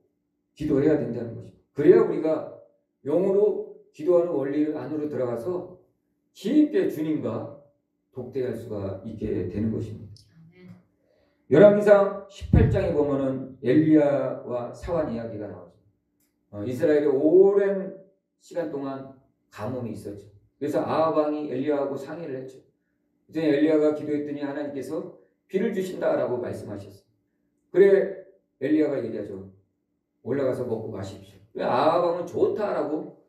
기도해야 된다는 것입니다. 그래야 우리가 영으로 기도하는 원리 안으로 들어가서 깊게 주님과 독대할 수가 있게 되는 것입니다. 아멘. 열왕기상 18장에 보면은 엘리야와 사환 이야기가 나오죠. 이스라엘에 오랜 시간 동안 가뭄이 있었죠. 그래서 아합 왕이 엘리야하고 상의를 했죠. 그때 엘리야가 기도했더니 하나님께서 비를 주신다라고 말씀하셨어요. 그래 엘리야가 얘기하죠. 올라가서 먹고 마십시오. 아합 왕은 좋다라고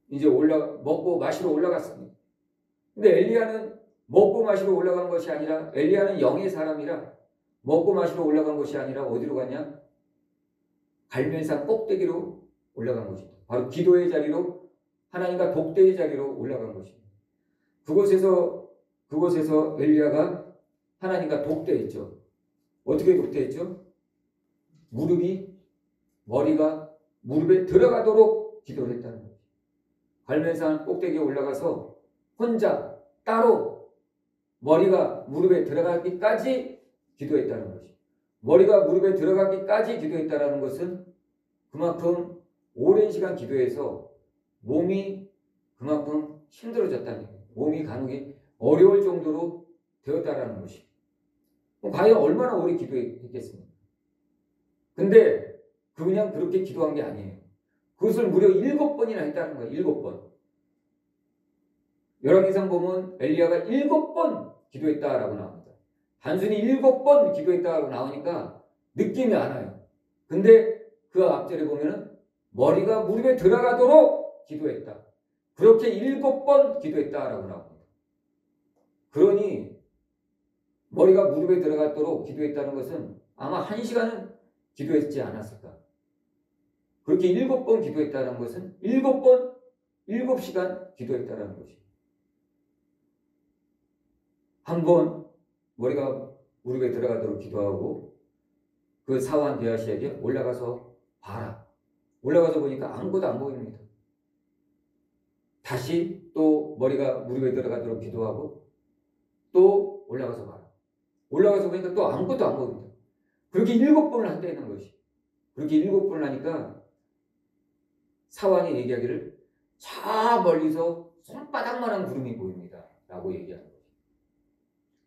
이제 먹고 마시러 올라갔습니다. 근데 엘리야는 먹고 마시러 올라간 것이 아니라, 엘리야는 영의 사람이라 먹고 마시러 올라간 것이 아니라 어디로 갔냐? 갈멜산 꼭대기로 올라간 것입니다. 바로 기도의 자리로, 하나님과 독대의 자리로 올라간 것입니다. 그곳에서 엘리야가 하나님과 독대했죠. 어떻게 독대했죠? 머리가 무릎에 들어가도록 기도를 했다는 거죠. 갈멜산 꼭대기에 올라가서 혼자 따로 머리가 무릎에 들어가기까지 기도했다는 것이죠. 머리가 무릎에 들어가기까지 기도했다는 것은 그만큼 오랜 시간 기도해서 몸이 그만큼 힘들어졌다는 거예요. 몸이 가누기 어려울 정도로 되었다라는 것이죠. 과연 얼마나 오래 기도했겠습니까? 근데 그냥 그렇게 기도한 게 아니에요. 그것을 무려 7번이나 했다는 거예요. 7번. 열왕기상 보면 엘리야가 7번 기도했다라고 나옵니다. 단순히 7번 기도했다라고 나오니까 느낌이 안 와요. 근데 그 앞절에 보면은 머리가 무릎에 들어가도록 기도했다. 그렇게 7번 기도했다라고 나옵니다. 그러니 머리가 무릎에 들어가도록 기도했다는 것은 아마 1시간은 기도했지 않았을까. 그렇게 7번 기도했다는 것은 7시간 기도했다는 것이. 한 번 머리가 무릎에 들어가도록 기도하고 그 사환 게하시에게 올라가서 봐라. 올라가서 보니까 아무것도 안 보입니다. 다시 또 머리가 무릎에 들어가도록 기도하고 또 올라가서 봐라. 올라가서 보니까 또 아무것도 안 보입니다. 그렇게 7번을 한다는 것이. 그렇게 7번을 하니까 사환이 얘기하기를 저 멀리서 손바닥만한 구름이 보입니다. 라고 얘기하는 거죠.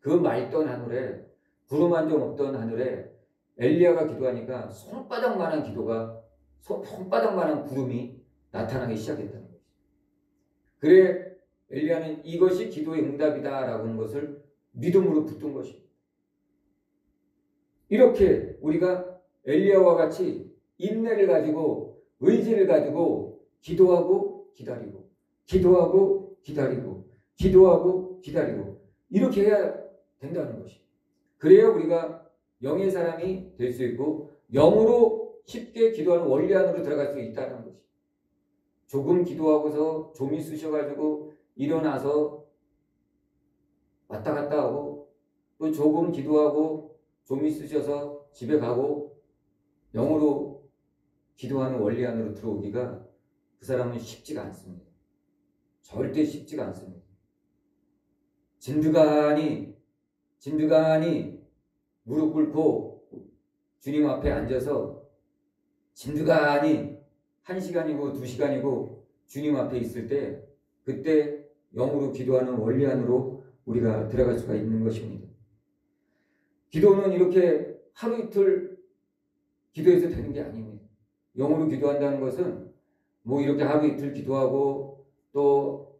그 맑던 하늘에, 구름 한 점 없던 하늘에 엘리야가 기도하니까 손바닥만한 구름이 나타나기 시작했다는 거죠. 그래 엘리야는 이것이 기도의 응답이다 라고 하는 것을 믿음으로 붙든 것입니다. 이렇게 우리가 엘리야와 같이 인내를 가지고 의지를 가지고 기도하고 기다리고 기도하고 기다리고 기도하고 기다리고 이렇게 해야 된다는 것이. 그래야 우리가 영의 사람이 될 수 있고 영으로 쉽게 기도하는 원리 안으로 들어갈 수 있다는 것이. 조금 기도하고서 좀이 쑤셔가지고 일어나서 왔다 갔다 하고 또 조금 기도하고 좀이 쑤셔서 집에 가고 영으로 기도하는 원리 안으로 들어오기가 그 사람은 쉽지가 않습니다. 절대 쉽지가 않습니다. 진드간이 무릎 꿇고 주님 앞에 앉아서 진드간이 1시간이고 2시간이고 주님 앞에 있을 때 그때 영으로 기도하는 원리 안으로 우리가 들어갈 수가 있는 것입니다. 기도는 이렇게 하루 이틀 기도해서 되는 게 아닙니다. 영으로 기도한다는 것은 뭐 이렇게 하루 이틀 기도하고 또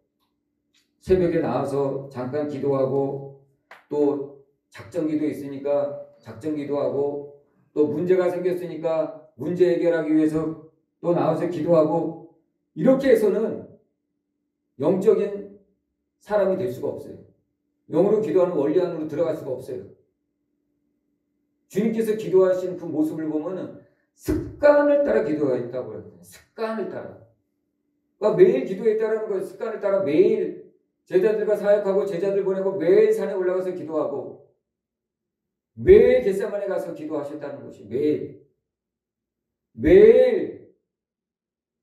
새벽에 나와서 잠깐 기도하고 또 작정기도 있으니까 작정기도하고 또 문제가 생겼으니까 문제 해결하기 위해서 또 나와서 기도하고 이렇게 해서는 영적인 사람이 될 수가 없어요. 영으로 기도하는 원리 안으로 들어갈 수가 없어요. 주님께서 기도하신 그 모습을 보면은 습관을 따라 기도했다고 그러거든요. 습관을 따라. 그러니까 매일 기도했다는 거예요. 습관을 따라 매일 제자들과 사역하고 제자들 보내고 매일 산에 올라가서 기도하고 매일 겟세마네 가서 기도하셨다는 것이 매일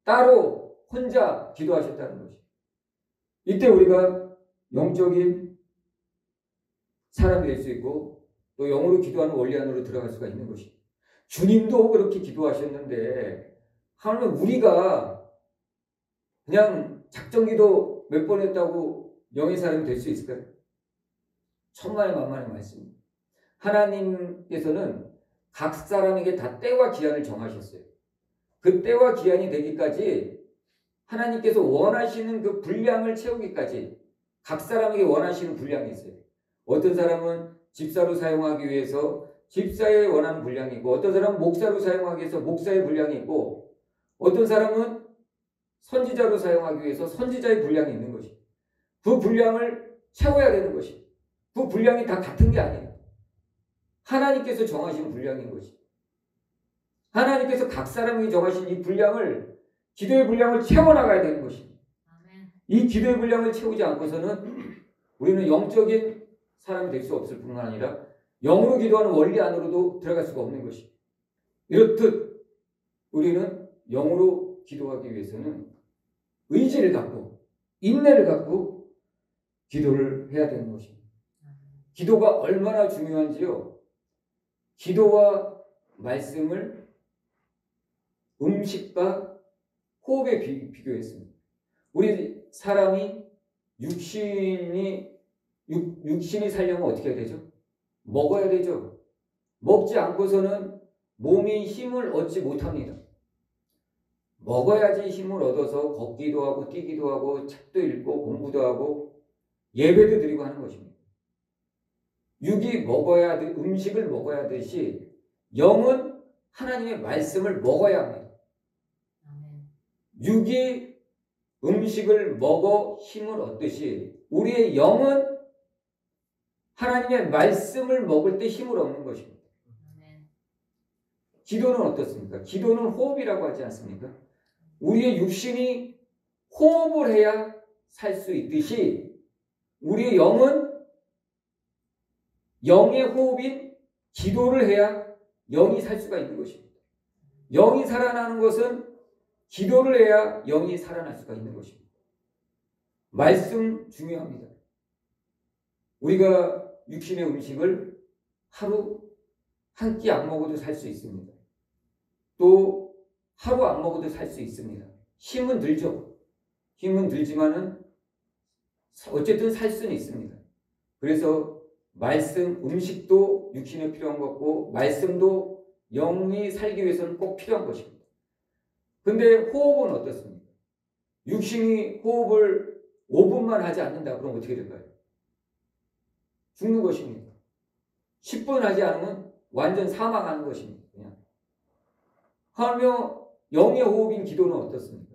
따로 혼자 기도하셨다는 것이. 이때 우리가 영적인 사람이 될 수 있고 또 영으로 기도하는 원리 안으로 들어갈 수가 있는 것이. 주님도 그렇게 기도하셨는데 하나님 우리가 그냥 작정기도 몇 번 했다고 영의 사람이 될 수 있을까요? 천만의 말씀입니다. 하나님께서는 각 사람에게 다 때와 기한을 정하셨어요. 그 때와 기한이 되기까지 하나님께서 원하시는 그 분량을 채우기까지 각 사람에게 원하시는 분량이 있어요. 어떤 사람은 집사로 사용하기 위해서 집사에 원하는 분량이 있고, 어떤 사람은 목사로 사용하기 위해서 목사의 분량이 있고, 어떤 사람은 선지자로 사용하기 위해서 선지자의 분량이 있는 것이, 그 분량을 채워야 되는 것이, 그 분량이 다 같은 게 아니에요. 하나님께서 정하신 분량인 것이, 하나님께서 각 사람에게 정하신 이 분량을, 기도의 분량을 채워나가야 되는 것입니다. 이 기도의 분량을 채우지 않고서는 우리는 영적인 사람이 될 수 없을 뿐만 아니라 영으로 기도하는 원리 안으로도 들어갈 수가 없는 것입니다. 이렇듯 우리는 영으로 기도하기 위해서는 의지를 갖고 인내를 갖고 기도를 해야 되는 것입니다. 기도가 얼마나 중요한지요. 기도와 말씀을 음식과 호흡에 비교했습니다. 우리 사람이 육신이 살려면 어떻게 해야 되죠? 먹어야 되죠. 먹지 않고서는 몸이 힘을 얻지 못합니다. 먹어야지 힘을 얻어서 걷기도 하고 뛰기도 하고 책도 읽고 공부도 하고 예배도 드리고 하는 것입니다. 육이 먹어야 음식을 먹어야 하듯이 영은 하나님의 말씀을 먹어야 합니다. 육이 음식을 먹어 힘을 얻듯이 우리의 영은 하나님의 말씀을 먹을 때 힘을 얻는 것입니다. 기도는 어떻습니까? 기도는 호흡이라고 하지 않습니까? 우리의 육신이 호흡을 해야 살 수 있듯이 우리의 영은 영의 호흡인 기도를 해야 영이 살 수가 있는 것입니다. 영이 살아나는 것은 기도를 해야 영이 살아날 수가 있는 것입니다. 말씀 중요합니다. 우리가 육신의 음식을 하루 한 끼 안 먹어도 살 수 있습니다. 또 하루 안 먹어도 살 수 있습니다. 힘은 들죠. 힘은 들지만은 어쨌든 살 수는 있습니다. 그래서 말씀, 음식도 육신에 필요한 것고 말씀도 영이 살기 위해서는 꼭 필요한 것입니다. 근데 호흡은 어떻습니까? 육신이 호흡을 5분만 하지 않는다. 그럼 어떻게 될까요? 죽는 것입니다. 10분 하지 않으면 완전 사망하는 것입니다. 그냥. 하며 영의 호흡인 기도는 어떻습니까?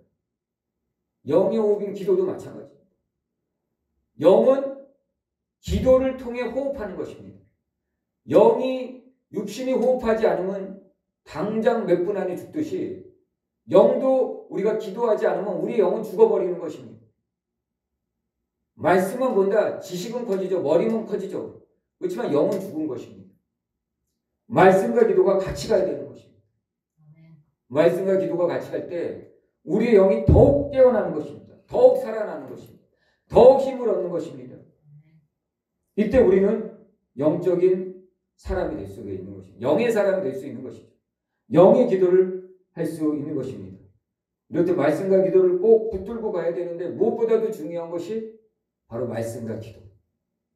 영의 호흡인 기도도 마찬가지입니다. 영은 기도를 통해 호흡하는 것입니다. 영이 육신이 호흡하지 않으면 당장 몇 분 안에 죽듯이 영도 우리가 기도하지 않으면 우리의 영은 죽어버리는 것입니다. 말씀은 본다. 지식은 커지죠. 머리는 커지죠. 그렇지만 영은 죽은 것입니다. 말씀과 기도가 같이 가야 되는 것입니다. 말씀과 기도가 같이 갈 때 우리의 영이 더욱 깨어나는 것입니다. 더욱 살아나는 것입니다. 더욱 힘을 얻는 것입니다. 이때 우리는 영적인 사람이 될 수 있는 것입니다. 영의 사람이 될 수 있는 것이죠. 영의 기도를 할 수 있는 것입니다. 이렇듯 말씀과 기도를 꼭 붙들고 가야 되는데 무엇보다도 중요한 것이 바로 말씀과 기도.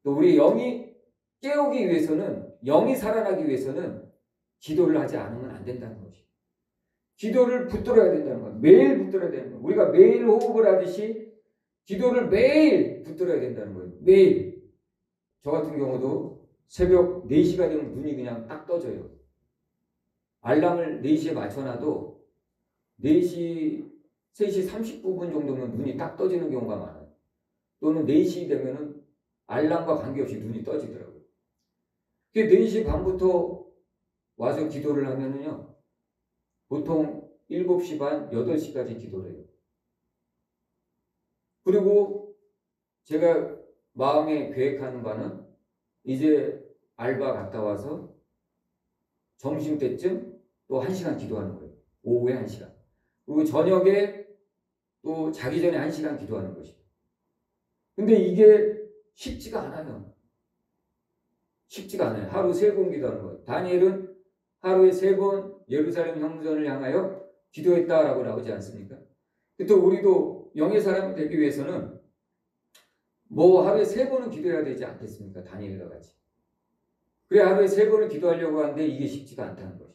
또 우리 영이 깨우기 위해서는, 영이 살아나기 위해서는 기도를 하지 않으면 안 된다는 것이. 기도를 붙들어야 된다는 것. 매일 붙들어야 되는 것. 우리가 매일 호흡을 하듯이 기도를 매일 붙들어야 된다는 거예요. 매일. 저 같은 경우도 새벽 4시가 되면 눈이 그냥 딱 떠져요. 알람을 4시에 맞춰놔도 4시, 3시 39분 정도면 눈이 딱 떠지는 경우가 많아요. 또는 4시 되면은 알람과 관계없이 눈이 떠지더라고요. 4시 반부터 와서 기도를 하면은요, 보통 7시 반, 8시까지 기도를 해요. 그리고 제가 마음에 계획하는 바는 이제 알바 갔다 와서 점심때쯤 또 1시간 기도하는 거예요. 오후에 1시간. 그리고 저녁에 또 자기 전에 1시간 기도하는 것이죠. 근데 이게 쉽지가 않아요. 쉽지가 않아요. 하루 3번 기도하는 거예요. 다니엘은 하루에 3번 예루살렘 성전을 향하여 기도했다라고 나오지 않습니까? 또 우리도 영의 사람이 되기 위해서는 뭐 하루에 3번은 기도해야 되지 않겠습니까? 다니엘과 같이. 그래 하루에 3번을 기도하려고 하는데 이게 쉽지가 않다는 것이.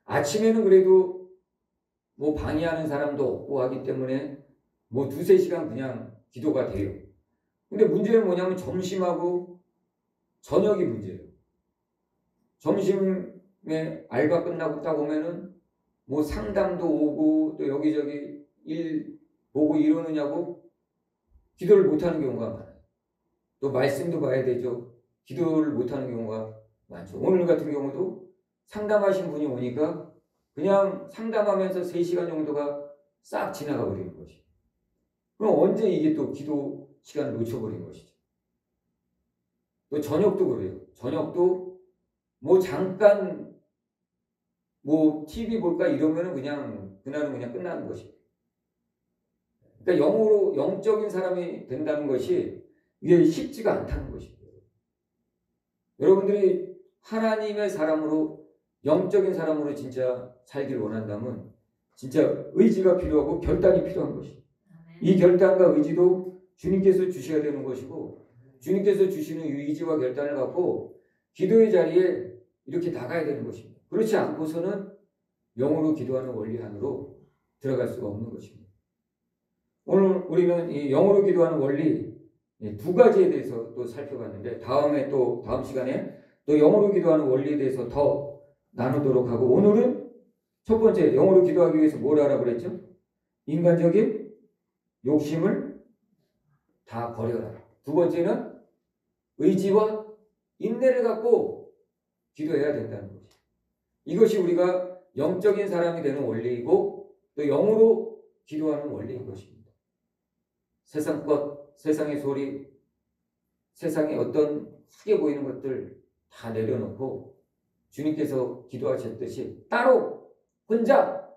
아침에는 그래도 뭐 방해하는 사람도 없고 하기 때문에 뭐 2-3시간 그냥 기도가 돼요. 근데 문제는 뭐냐면 점심하고 저녁이 문제예요. 점심에 알바 끝나고 딱 오면은 뭐 상담도 오고 또 여기저기 일 보고 이러느냐고 기도를 못하는 경우가 많아요. 또 말씀도 봐야 되죠. 기도를 못하는 경우가 많죠. 오늘 같은 경우도 상담하신 분이 오니까 그냥 상담하면서 3시간 정도가 싹 지나가 버리는 것이. 그럼 언제 이게 또 기도 시간을 놓쳐버린 것이죠. 또 저녁도 그래요. 저녁도 뭐 잠깐 뭐 TV 볼까 이러면은 그냥 그날은 그냥 끝나는 것이에요. 그러니까 영으로 영적인 사람이 된다는 것이 이게 쉽지가 않다는 것이에요. 여러분들이 하나님의 사람으로 영적인 사람으로 진짜 살기를 원한다면 진짜 의지가 필요하고 결단이 필요한 것이에요. 이 결단과 의지도 주님께서 주셔야 되는 것이고 주님께서 주시는 의지와 결단을 갖고 기도의 자리에 이렇게 나가야 되는 것입니다. 그렇지 않고서는 영으로 기도하는 원리 안으로 들어갈 수가 없는 것입니다. 오늘 우리는 이 영으로 기도하는 원리 2가지에 대해서 또 살펴봤는데 다음 시간에 또 영으로 기도하는 원리에 대해서 더 나누도록 하고 오늘은 첫 번째 영으로 기도하기 위해서 뭘 하라 그랬죠? 인간적인 욕심을 다 버려라. 2번째는 의지와 인내를 갖고 기도해야 된다는 거죠. 이것이 우리가 영적인 사람이 되는 원리이고 또 영으로 기도하는 원리인 것입니다. 세상 것, 세상의 소리, 세상의 어떤 크게 보이는 것들 다 내려놓고 주님께서 기도하셨듯이 따로 혼자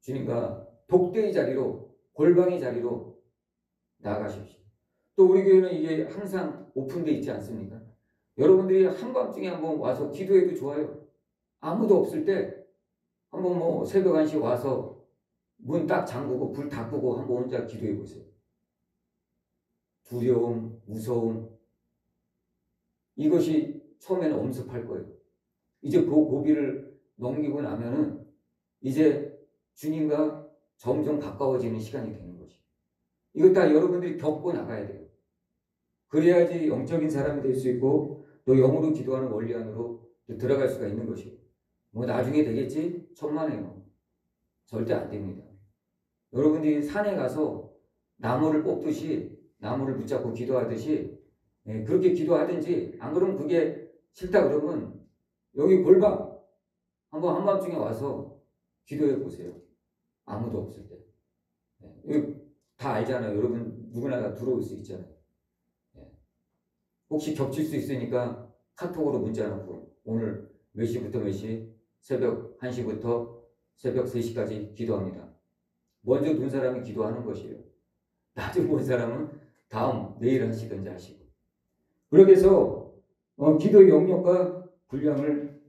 주님과 독대의 자리로 골방의 자리로 나아가십시오. 또 우리 교회는 이게 항상 오픈되어 있지 않습니까? 여러분들이 한밤중에 한번 와서 기도해도 좋아요. 아무도 없을 때 한번 뭐 새벽 1시 와서 문 딱 잠그고 불 다 끄고 한번 혼자 기도해 보세요. 두려움, 무서움 이것이 처음에는 엄습할 거예요. 이제 그 고비를 넘기고 나면은 이제 주님과 점점 가까워지는 시간이 되는 것이에요. 이거 다 여러분들이 겪고 나가야 돼요. 그래야지 영적인 사람이 될 수 있고 또 영으로 기도하는 원리 안으로 들어갈 수가 있는 것이에요. 뭐 나중에 되겠지? 천만에요. 절대 안 됩니다. 여러분들이 산에 가서 나무를 뽑듯이 나무를 붙잡고 기도하듯이 그렇게 기도하든지 안 그러면 그게 싫다 그러면 여기 골방 한번 한밤중에 와서 기도해 보세요. 아무도 없을 때. 이거 다 알잖아요. 여러분 누구나 다 들어올 수 있잖아요. 혹시 겹칠 수 있으니까 카톡으로 문자 놓고 오늘 몇 시부터 몇 시, 새벽 1시부터 새벽 3시까지 기도합니다. 먼저 둔 사람이 기도하는 것이에요. 나중에 본 사람은 내일 하시든지 하시고. 그렇게 해서 기도의 영역과 분량을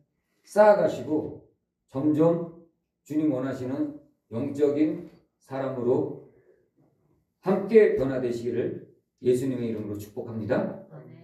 쌓아가시고 점점 주님 원하시는 영적인 사람으로 함께 변화되시기를 예수님의 이름으로 축복합니다. 아멘.